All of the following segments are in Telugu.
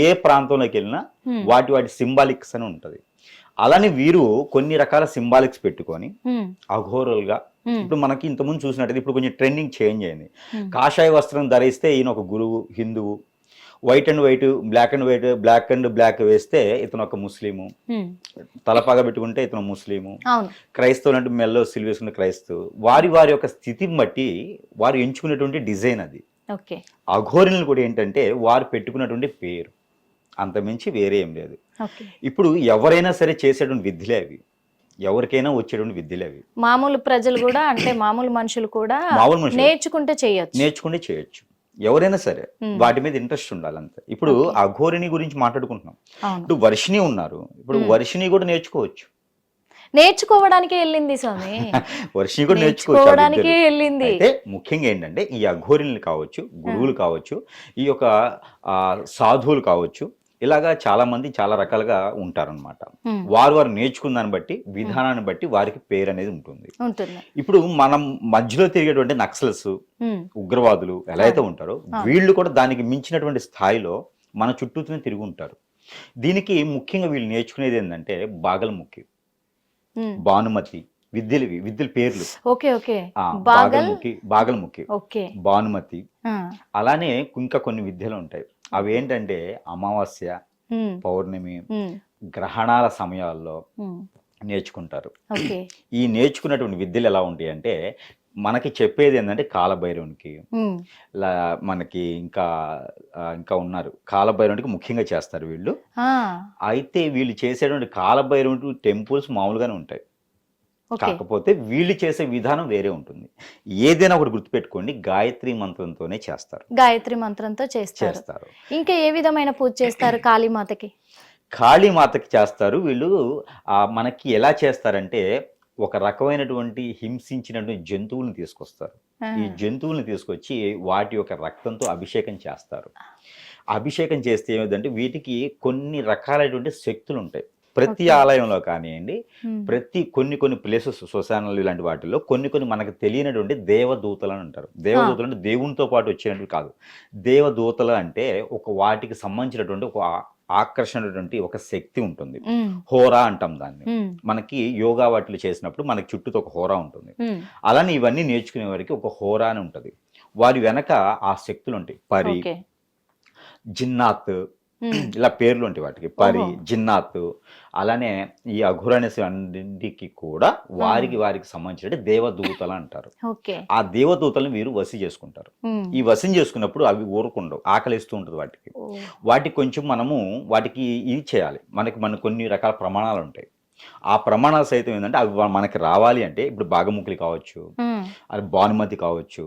ఏ ప్రాంతంలోకి వెళ్ళినా వాటి వాటి సింబాలిక్స్ అని ఉంటది. అలానే వీరు కొన్ని రకాల సింబాలిక్స్ పెట్టుకొని అఘోరులుగా, ఇప్పుడు మనకి ఇంతకుముందు చూసినట్టయితే ఇప్పుడు కొంచెం ట్రెండింగ్ చేంజ్ అయింది. కాషాయ వస్త్రం ధరిస్తే ఈయన ఒక గురువు, హిందువు, white and white, black and white, black and black వేస్తే ఇతను ఒక ముస్లిము, తలపాగా పెట్టుకుంటే ఇతను ముస్లిము, క్రైస్తవులు అంటే మెల్లో సిల్వేసుకున్న క్రైస్తవు. వారి వారి యొక్క స్థితిని బట్టి వారు ఎంచుకునేటువంటి డిజైన్ అది. అఘోరిని కూడా ఏంటంటే వారు పెట్టుకున్నటువంటి పేరు, అంతమించి వేరే ఏం లేదు. ఇప్పుడు ఎవరైనా సరే చేసేటువంటి విద్యలే అవి, ఎవరికైనా వచ్చేటువంటి విద్యలే అవి. మామూలు ప్రజలు కూడా, అంటే మామూలు మనుషులు కూడా నేర్చుకుంటే చేయొచ్చు. ఎవరైనా సరే వాటి మీద ఇంట్రెస్ట్ ఉండాలి అంతే. ఇప్పుడు అఘోరిని గురించి మాట్లాడుకుంటున్నాం. ఇప్పుడు వర్షిణి ఉన్నారు, ఇప్పుడు వర్షిణి కూడా నేర్చుకోవడానికే వెళ్ళింది స్వామి. వర్షిణి కూడా నేర్చుకోవడానికి వెళ్ళింది. అయితే ముఖ్యంగా ఏంటంటే ఈ అఘోరిని కావచ్చు, గురువులు కావచ్చు, ఈ యొక్క సాధువులు కావచ్చు, ఇలాగా చాలా మంది చాలా రకాలుగా ఉంటారనమాట. వారు నేర్చుకున్న దాన్ని బట్టి, విధానాన్ని బట్టి వారికి పేరు అనేది ఉంటుంది. ఇప్పుడు మనం మధ్యలో తిరిగేటువంటి నక్సల్స్, ఉగ్రవాదులు ఎలా అయితే ఉంటారో వీళ్ళు కూడా దానికి మించినటువంటి స్థాయిలో మన చుట్టూనే తిరిగి ఉంటారు. దీనికి ముఖ్యంగా వీళ్ళు నేర్చుకునేది ఏంటంటే బాగల్ముఖి, భానుమతి విద్యల పేర్లు. బాగల్ముఖి, భానుమతి, అలానే ఇంకా కొన్ని విద్యలు ఉంటాయి. అవి ఏంటంటే అమావాస్య, పౌర్ణమి, గ్రహణాల సమయాల్లో నేర్చుకుంటారు. ఈ నేర్చుకున్నటువంటి విద్యలు ఎలా ఉంటాయి అంటే మనకి చెప్పేది ఏంటంటే కాలభైరవునికి, మనకి ఇంకా ఉన్నారు, కాలభైరవునికి ముఖ్యంగా చేస్తారు వీళ్ళు. అయితే వీళ్ళు చేసేటువంటి కాలభైరవునికి టెంపుల్స్ మామూలుగానే ఉంటాయి, కాకపోతే వీళ్ళు చేసే విధానం వేరే ఉంటుంది. ఏదైనా ఒకటి గుర్తుపెట్టుకోండి, గాయత్రి మంత్రంతోనే చేస్తారు. గాయత్రి మంత్రంతో చేస్తారు. ఇంకా ఏ విధమైన పూజ చేస్తారు? కాళీమాతకి చేస్తారు వీళ్ళు. మనకి ఎలా చేస్తారంటే ఒక రకమైనటువంటి హింసించినటువంటి జంతువులను తీసుకొస్తారు. ఈ జంతువులను తీసుకొచ్చి వాటి యొక్క రక్తంతో అభిషేకం చేస్తారు. అభిషేకం చేస్తే ఏమిటంటే వీటికి కొన్ని రకాలైనటువంటి శక్తులు ఉంటాయి. ప్రతి ఆలయంలో కానివ్వండి, కొన్ని ప్లేసెస్, శ్మశానాలు ఇలాంటి వాటిల్లో కొన్ని మనకు తెలియనటువంటి దేవదూతలు అని అంటారు. దేవదూతలు అంటే దేవునితో పాటు వచ్చేటువంటి కాదు. దేవదూతలు అంటే వాటికి సంబంధించినటువంటి ఒక ఆకర్షణటువంటి ఒక శక్తి ఉంటుంది. హోరా అంటాం దాన్ని. మనకి యోగా వాటిలో చేసినప్పుడు మనకి చుట్టూతో ఒక హోరా ఉంటుంది. అలానే ఇవన్నీ నేర్చుకునే వారికి ఒక హోరా అని ఉంటుంది. వారి వెనక ఆ శక్తులు ఉంటాయి. పరి, జిన్నాత్, ఇలా పేర్లు ఉంటాయి వాటికి. పరి, జిన్నాత్, అలానే ఈ అఘోరనేసి అన్నింటికి కూడా వారికి సంబంధించిన దేవదూతలు అంటారు. ఆ దేవదూతలను వీరు వసి చేసుకుంటారు. ఈ వశం చేసుకున్నప్పుడు అవి ఊరుకుండవు, ఆకలిస్తూ ఉంటుంది వాటికి కొంచెం మనము వాటికి ఇది చేయాలి. మనకు కొన్ని రకాల ప్రమాణాలు ఉంటాయి. ఆ ప్రమాణాలు సైతం ఏంటంటే అవి మనకి రావాలి అంటే ఇప్పుడు బాగముఖులు కావచ్చు, అది భానుమతి కావచ్చు,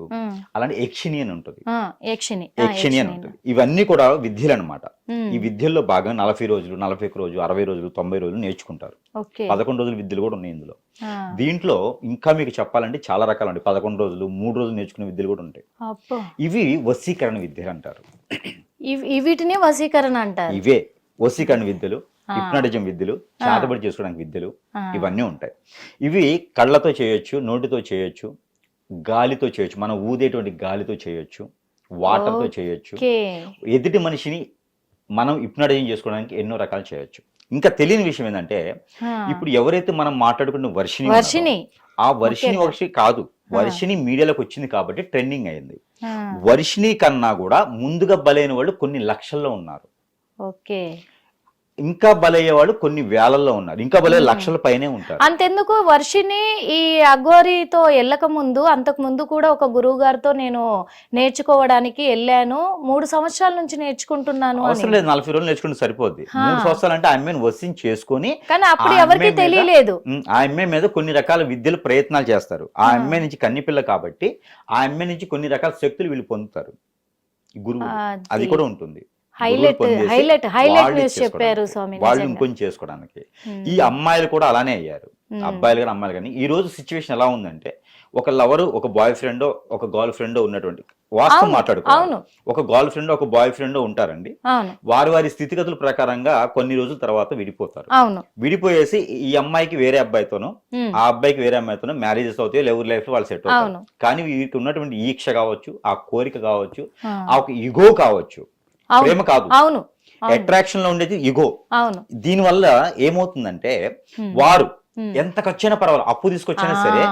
అలాంటి యక్షిణి అని ఉంటుంది. యక్షిణి అని ఉంటుంది. ఇవన్నీ కూడా విద్యలు అనమాట. ఈ విద్యల్లో భాగంగా 40 రోజులు, 41 రోజులు, 60 రోజులు, 90 రోజులు నేర్చుకుంటారు. 11 రోజుల విద్యలు కూడా ఉన్నాయి ఇందులో. దీంట్లో ఇంకా మీకు చెప్పాలంటే చాలా రకాలు ఉంటాయి. 11 రోజులు, 3 రోజులు నేర్చుకునే విద్యలు కూడా ఉంటాయి. ఇవి వశీకరణ విద్యలు అంటారు. వీటిని వశీకరణ అంటారు. ఇవే వశీకరణ విద్యలు, హిప్నాటిజం విద్యలు, చేతబడి చేసుకోవడానికి విద్యలు, ఇవన్నీ ఉంటాయి. ఇవి కళ్ళతో చేయొచ్చు, నోటితో చేయొచ్చు, గాలితో చేయొచ్చు, మనం ఊదేటువంటి గాలితో చేయొచ్చు, వాటర్తో చేయొచ్చు. ఎదుటి మనిషిని మనం హిప్నాటిజం చేసుకోవడానికి ఎన్నో రకాలు చేయొచ్చు. ఇంకా తెలియని విషయం ఏంటంటే ఇప్పుడు ఎవరైతే మనం మాట్లాడుకున్న వర్షిణి, ఆ వర్షిణి కాదు, వర్షిణి మీడియాలోకి వచ్చింది కాబట్టి ట్రెండింగ్ అయింది. వర్షిణి కన్నా కూడా ముందుగా బలైన వాళ్ళు కొన్ని లక్షల్లో ఉన్నారు. ఇంకా బలయ్యే వాళ్ళు కొన్ని వేలల్లో ఉన్నారు, ఇంకా బలయ్యే లక్షల పైనే ఉంటారు. అంతెందుకు, వర్షిని ఈ అఘోరితో వెళ్ళక ముందు, అంతకు ముందు కూడా ఒక గురువు గారితో నేను నేర్చుకోవడానికి వెళ్ళాను, 3 సంవత్సరాల నుంచి నేర్చుకుంటున్నాను. అవసరం లేదు, 40 రోజులు నేర్చుకుంటే సరిపోద్ది. 3 సంవత్సరాలు అంటే ఆ అమ్మాయిని వశం చేసుకుని, కానీ అప్పుడు ఎవరికి తెలియలేదు. ఆ అమ్మాయి మీద కొన్ని రకాల విద్యలు ప్రయత్నాలు చేస్తారు. ఆ అమ్మాయి నుంచి కన్నిపిల్ల కాబట్టి ఆ అమ్మాయి నుంచి కొన్ని రకాల శక్తులు వీళ్ళు పొందుతారు. గురువు అది కూడా ఉంటుంది. వాళ్ళు ఇంకొంచెం చేసుకోవడానికి. ఈ అమ్మాయిలు కూడా అలానే అయ్యారు, అబ్బాయిలు కానీ అమ్మాయిలు కానీ. ఈ రోజు సిచ్యువేషన్ ఎలా ఉందంటే ఒక లవరు, ఒక బాయ్ ఫ్రెండ్, ఒక గర్ల్ ఫ్రెండ్ ఉన్నటువంటి వాస్తవం మాట్లాడుకోవాలి. ఒక గర్ల్ ఫ్రెండ్, ఒక బాయ్ ఫ్రెండ్ ఉంటారండి. వారి స్థితిగతుల ప్రకారంగా కొన్ని రోజుల తర్వాత విడిపోతారు. విడిపోయేసి ఈ అమ్మాయికి వేరే అబ్బాయితోనూ, ఆ అబ్బాయికి వేరే అమ్మాయితోనూ మ్యారేజెస్ అవుతాయి, ఎవరి లైఫ్ వాళ్ళు సెట్ అవుతారు. కానీ వీరికి ఉన్నటువంటి ఈక్ష కావచ్చు, ఆ కోరిక కావచ్చు, ఆ ఒక ఇగో కావచ్చు, ప్రేమ కాదు, అట్రాక్షన్ లో ఉండేది ఇగో. అవును. దీనివల్ల ఏమవుతుందంటే వారు ఎంత ఖర్చైనా పర్వాలేదు, అప్పు తీసుకొచ్చినా సరే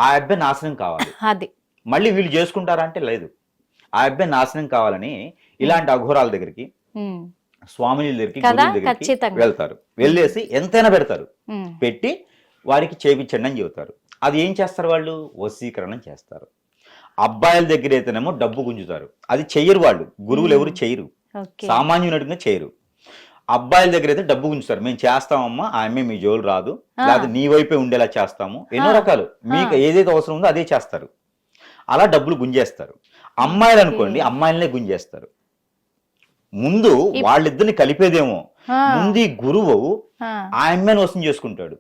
ఆ అబ్బాయి నాశనం కావాలి. అది మళ్ళీ వీళ్ళు చేసుకుంటారా అంటే లేదు, ఆ అబ్బాయి నాశనం కావాలని ఇలాంటి అఘోరాల దగ్గరికి, స్వామిని దగ్గరికి, గురువుల దగ్గరికి వెళ్తారు. వెళ్ళేసి ఎంతైనా పెడతారు, పెట్టి వారికి చేపించండి అని చెబుతారు. అది ఏం చేస్తారు వాళ్ళు? వశీకరణం చేస్తారు. అబ్బాయిల దగ్గర అయితేనేమో డబ్బు గుంజుతారు, అది చెయ్యరు వాళ్ళు, గురువులు ఎవరు చెయ్యరు, సామాన్యునిగా చేయరు. అబ్బాయిల దగ్గర అయితే డబ్బు గుంజుతారు, మేము చేస్తామమ్మా, ఆ అమ్మాయి మీ జోలు రాదు, లేదా నీ వైపే ఉండేలా చేస్తాము, ఎన్నో రకాలు మీకు ఏదైతే అవసరం ఉందో అదే చేస్తారు. అలా డబ్బులు గుంజేస్తారు. అమ్మాయిలు అనుకోండి, అమ్మాయిలనే గుంజేస్తారు. ముందు వాళ్ళిద్దరిని కలిపేదేమో, ముందు ఈ గురువు ఆ అమ్మాయిని వసం చేసుకుంటాడు,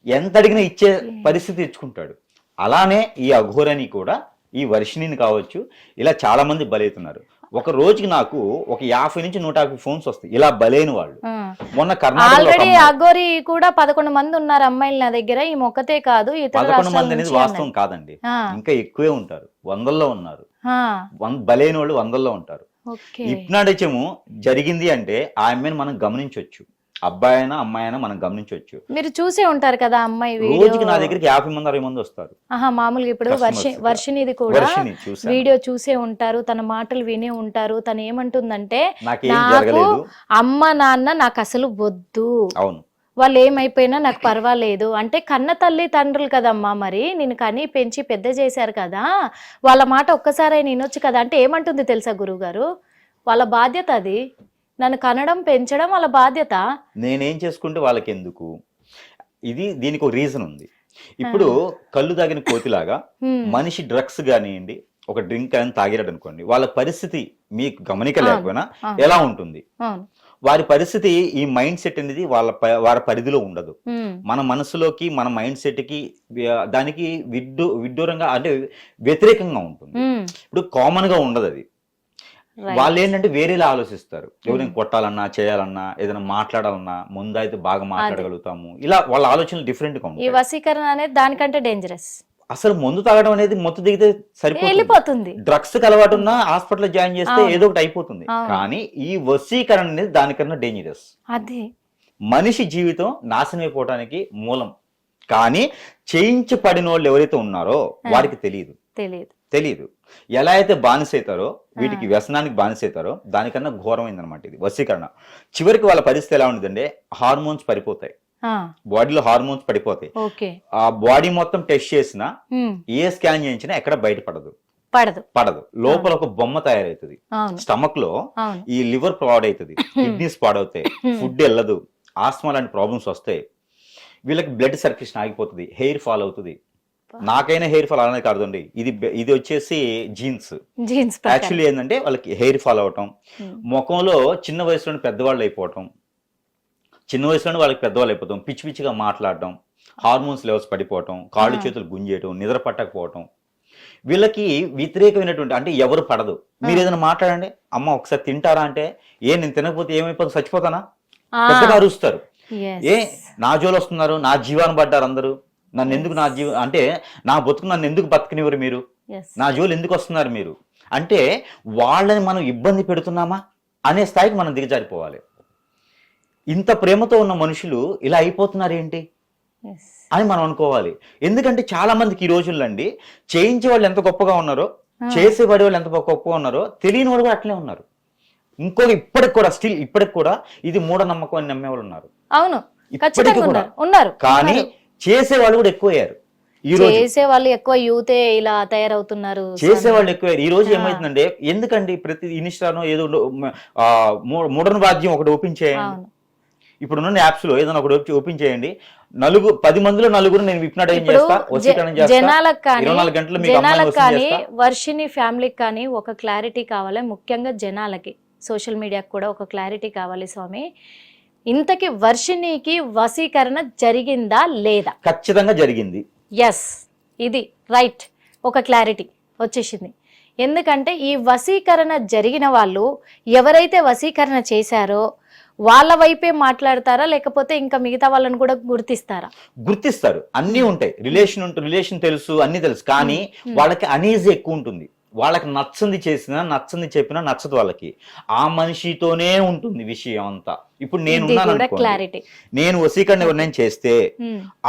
ఎంత అడిగినా ఇచ్చే పరిస్థితి తెచ్చుకుంటాడు. అలానే ఈ అఘోరని కూడా, ఈ వర్షిణిని కావచ్చు, ఇలా చాలా మంది బలవుతున్నారు. ఒక రోజుకి నాకు ఒక 50 నుంచి 150 ఫోన్స్ వస్తాయి ఇలా బలైన వాళ్ళు. మొన్న ఆల్రెడీ అఘోరి కూడా 11 మంది ఉన్నారు అమ్మాయిలు నా దగ్గర, ఈ మొక్కతే కాదు 11 మంది అనేది వాస్తవం కాదండి, ఇంకా ఎక్కువే ఉంటారు, 100లో ఉన్నారు. బలైన వాళ్ళు 100లో ఉంటారు. హిప్నాటిజము జరిగింది అంటే ఆ అమ్మాయిని మనం గమనించవచ్చు, అబ్బాయి అయినా అమ్మాయి అయినా మనం గమనించవచ్చు. మీరు చూసే ఉంటారు కదా అమ్మాయి, రోజుకి నా దగ్గరికి 50 మంది 60 మంది వస్తారు. మామూలుగా ఇప్పుడు వర్షినిది కూడా వీడియో చూసే ఉంటారు, తన మాటలు వినే ఉంటారు. తను ఏమంటుందంటే, నాకు అమ్మ నాన్న నాకు అసలు వద్దు, అవును, వాళ్ళు ఏమైపోయినా నాకు పర్వాలేదు అంటే, కన్న తల్లి తండ్రులు కదమ్మా, మరి నేను కని పెంచి పెద్ద చేశారు కదా, వాళ్ళ మాట ఒక్కసారి వినొచ్చు కదా అంటే ఏమంటుంది తెలుసా గురువు గారు? వాళ్ళ బాధ్యత అది, నన్ను కనడం పెంచడం వాళ్ళ బాధ్యత, నేనేం చేసుకుంటే వాళ్ళకి ఎందుకు. దీనికి ఒక రీజన్ ఉంది. ఇప్పుడు కళ్ళు తాగిన కోతిలాగా మనిషి డ్రగ్స్ కానివ్వండి, ఒక డ్రింక్ అని తాగిరాడు అనుకోండి, వాళ్ళ పరిస్థితి మీకు గమనిక లేకపోయినా ఎలా ఉంటుంది? వారి పరిస్థితి, ఈ మైండ్ సెట్ అనేది వారి పరిధిలో ఉండదు. మన మనసులోకి, మన మైండ్ సెట్ కి దానికి విడ్డూరంగా అంటే వ్యతిరేకంగా ఉంటుంది. ఇప్పుడు కామన్ గా ఉండదు అది. వాళ్ళు ఏంటంటే వేరేలా ఆలోచిస్తారు, ఎవరైనా కొట్టాలన్నా, చేయాలన్నా, ఏదైనా మాట్లాడాలన్నా ముందు అయితే బాగా మాట్లాడగలుగుతాము, ఇలా వాళ్ళ ఆలోచనలు డిఫరెంట్ గా ఉంటాయి. ఈ వశీకరణ అనేది దానికంటే డేంజరస్. అసలు మందు తాగడం అనేది మొత్తం దిగితే సరిపోతుంది, డ్రగ్స్ కి అలవాటు ఉన్నా హాస్పిటల్ జాయిన్ చేస్తే ఏదో ఒకటి అయిపోతుంది. కానీ ఈ వశీకరణ అనేది దానికన్నా డేంజరస్. అది మనిషి జీవితం నాశనం అయిపోవడానికి మూలం. కానీ చేయించబడిన వాళ్ళు ఎవరైతే ఉన్నారో వారికి తెలియదు ఎలా అయితే బానిసైతారో, వీటికి వ్యసనానికి బానిసైతారో, దానికన్నా ఘోరమైందనమాట ఇది వశీకరణ. చివరికి వాళ్ళ పరిస్థితి ఎలా ఉండదంటే, హార్మోన్స్ పడిపోతాయి, బాడీలో హార్మోన్స్ పడిపోతాయి. ఆ బాడీ మొత్తం టెస్ట్ చేసినా, ఏ స్కాన్ చేయించినా ఎక్కడ పడదు. లోపల ఒక బొమ్మ తయారవుతుంది, స్టమక్ లో ఈ లివర్ పాడవుతుంది, కిడ్నీస్ పాడవుతాయి, ఫుడ్ వెళ్ళదు, ఆస్మా లాంటి ప్రాబ్లమ్స్ వస్తాయి, వీళ్ళకి బ్లడ్ సర్క్యులేషన్ ఆగిపోతుంది, హెయిర్ ఫాల్ అవుతుంది. నాకైనా హెయిర్ ఫాల్ అనేది కాదండి, ఇది వచ్చేసి జీన్స్. యాక్చువల్లీ ఏంటంటే వాళ్ళకి హెయిర్ ఫాల్ అవటం, ముఖంలో చిన్న వయసులోనే పెద్దవాళ్ళు అయిపోవటం, చిన్న వయసులోనే వాళ్ళకి పెద్దవాళ్ళు అయిపోతాం, పిచ్చి పిచ్చిగా మాట్లాడటం, హార్మోన్స్ లెవెల్స్ పడిపోవటం, కాళ్ళు చేతులు గుంజేయటం, నిద్ర పట్టకపోవటం. వీళ్ళకి వ్యతిరేకమైనటువంటి అంటే ఎవరు పడదు. మీరు ఏదైనా మాట్లాడండి, అమ్మ ఒకసారి తింటారా అంటే, నేను తినకపోతే ఏమైపోతుంది, చచ్చిపోతానా, పెద్దగా అరుస్తారు. నా జోలు వస్తున్నారు, నా జీవాన్ని పడ్డారు అందరూ, నన్ను ఎందుకు అంటే నా బతుకు నన్ను ఎందుకు బతకనివ్వరు మీరు, నా జోలు ఎందుకు వస్తున్నారు మీరు అంటే, వాళ్ళని మనం ఇబ్బంది పెడుతున్నామా అనే స్థాయికి మనం దిగజారిపోవాలి. ఇంత ప్రేమతో ఉన్న మనుషులు ఇలా అయిపోతున్నారు ఏంటి అని మనం అనుకోవాలి. ఎందుకంటే చాలా మందికి ఈ రోజుల్లో అండి, చేయించే వాళ్ళు ఎంత గొప్పగా ఉన్నారో, చేసేవాడి వాళ్ళు ఎంత గొప్పగా ఉన్నారో తెలియని వాళ్ళు కూడా అట్లే ఉన్నారు. ఇప్పటికి కూడా ఇది మూఢనమ్మకం అని నమ్మేవాళ్ళు ఉన్నారు. అవును, ఇప్పటికి కూడా ఉన్నారు. కానీ చేసేవాళ్ళు కూడా ఎక్కువయ్యారు. చేసేవాళ్ళు ఎక్కువ, యూతే ఇలా తయారవుతున్నారు, చేసేవాళ్ళు ఎక్కువయ్యారు. ఈ రోజు ఏమైతుందంటే, ఎందుకండి ప్రతి ఇన్స్టానో ఏదో మోడర్న్ వాద్యం ఒకటి ఓపెన్ చేయండి, ఇప్పుడున్న యాప్స్ లో ఏదైనా ఒకటి ఓపెన్ చేయండి, 10 మందిలో 9 నేను హిప్నటైజ్ చేస్తా, వశీకరణ చేస్తా, జనాలకు కానీ వర్షిని ఫ్యామిలీకి కానీ ఒక క్లారిటీ కావాలి. ముఖ్యంగా జనాలకి, సోషల్ మీడియాకి కూడా ఒక క్లారిటీ కావాలి స్వామి. ఇంతకి వర్షినికి వశీకరణ జరిగిందా లేదా? ఖచ్చితంగా జరిగింది. ఎస్, ఇది రైట్, ఒక క్లారిటీ వచ్చేసింది. ఎందుకంటే ఈ వశీకరణ జరిగిన వాళ్ళు ఎవరైతే వశీకరణ చేశారో వాళ్ళ వైపే మాట్లాడతారా, లేకపోతే ఇంకా మిగతా వాళ్ళని కూడా గుర్తిస్తారు? అన్ని ఉంటాయి, రిలేషన్ తెలుసు, అన్ని తెలుసు, కానీ వాళ్ళకి అనీజీ ఎక్కువ ఉంటుంది. వాళ్ళకి నచ్చంది చేసినా నచ్చంది చెప్పినా నచ్చదు వాళ్ళకి. ఆ మనిషితోనే ఉంటుంది విషయం అంతా. ఇప్పుడు నేను క్లారిటీ, నేను వశీకరణ ఎవరినైనా చేస్తే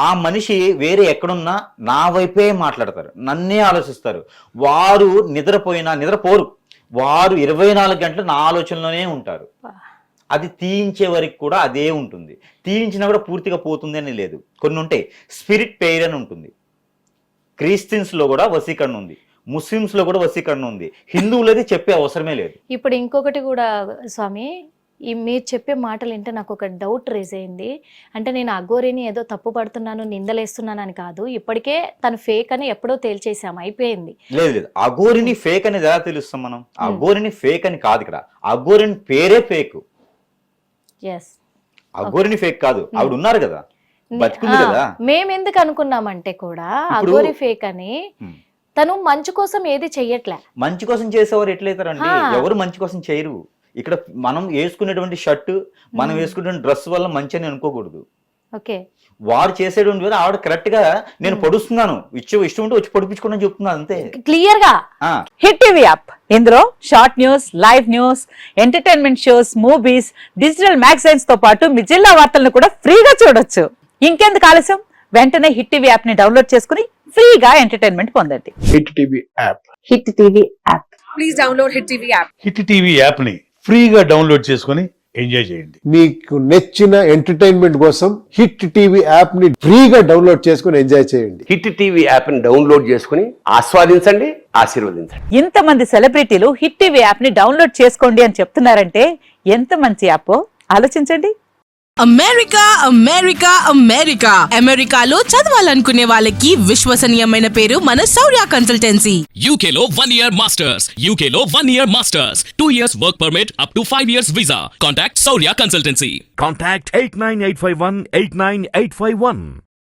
ఆ మనిషి వేరే ఎక్కడున్నా నా వైపే మాట్లాడతారు, నన్నే ఆలోచిస్తారు. వారు నిద్రపోరు, వారు 24 గంటలు నా ఆలోచనలోనే ఉంటారు. అది తీయించే వరకు కూడా అదే ఉంటుంది. తీయించినా కూడా పూర్తిగా పోతుంది అని లేదు. కొన్ని ఉంటాయి, స్పిరిట్ పెయిర్ అని ఉంటుంది. క్రిస్టియన్స్ లో కూడా వశీకరణ ఉంది, ముస్లిమ్స్ లో కూడా వశీకరణ ఉంది, హిందువులది చెప్పే అవసరమే లేదు. ఇప్పుడు ఇంకొకటి కూడా స్వామి, ఈ మీరు చెప్పే మాటలు వింటే నాకు ఒక డౌట్ రేజ్ అయింది. అంటే నేను అఘోరిని ఏదో తప్పు పడుతున్నాను, నిందలేస్తున్నాను అని కాదు, ఇప్పటికే తను ఫేక్ అని ఎప్పుడో తేల్చేసాము, అయిపోయింది. లేదు, అఘోరిని ఫేక్ అనేది ఎలా తెలుస్తాం మనం? అఘోరిని ఫేక్ అని కాదు, ఇక్కడ అఘోరిని పేరే ఫేక్. అఘోరిని ఫేక్ కాదు, ఆవిడ ఉన్నారు కదా, బతికుంది కదా. మేమెందుకు అనుకున్నామంటే కూడా అఘోరి ఫేక్ అని, తను మంచి కోసం ఏది చెయ్యట్లే. మంచి కోసం చేసేవారు ఎట్లయితారండి? ఎవరు మంచి కోసం చేయరు. ఇక్కడ మనం వేసుకునేటువంటి షర్ట్, మనం వేసుకునే డ్రెస్ వల్ల మంచి అని అనుకోకూడదు. ఓకే, వారు చేసేటువంటి వేరే, ఆవిడ కరెక్ట్ గా నేను పడుస్తున్నాను, ఇష్టం ఉంటే వచ్చి పడిపించుకోండి చెప్తున్నాను అంతే, క్లియర్ గా. హిట్ టీవీ యాప్, ఇందులో short news, live news, entertainment shows, movies, digital magazines తో పాటు మీ జిల్లా వార్తలను కూడా ఫ్రీగా చూడొచ్చు. ఇంకెందుకు ఆలస్యం, వెంటనే హిట్ టీవీ యాప్ ని డౌన్లోడ్ చేసుకుని ఫ్రీగా ఎంటర్టైన్మెంట్ పొందండి. Hit TV app, hit TV app, please download hit TV app. Hit TV app ని ఫ్రీగా డౌన్లోడ్ చేసుకుని ఎంజాయ్ చేయండి. మీకు నచ్చిన ఎంటర్టైన్మెంట్ కోసం హిట్ టీవీ యాప్ ని ఫ్రీగా డౌన్లోడ్ చేసుకుని ఎంజాయ్ చేయండి. హిట్ టీవీ యాప్ ని డౌన్లోడ్ చేసుకుని ఆస్వాదించండి, ఆశీర్వదించండి. ఇంతమంది సెలబ్రిటీలు హిట్ టీవీ యాప్ ని డౌన్లోడ్ చేసుకోండి అని చెప్తున్నారంటే ఎంత మంచి యాప్ ఆలోచించండి. అమెరికా అమెరికా అమెరికా అమెరికాలో చదవాలనుకునే వాళ్ళకి విశ్వసనీయమైన పేరు మన శౌర్య కన్సల్టెన్సీ. UK లో 1 year masters, UK లో 1 year masters, 2 years work permit up to 5 years visa. Contact Saurya Consultancy. Contact 89851 89851.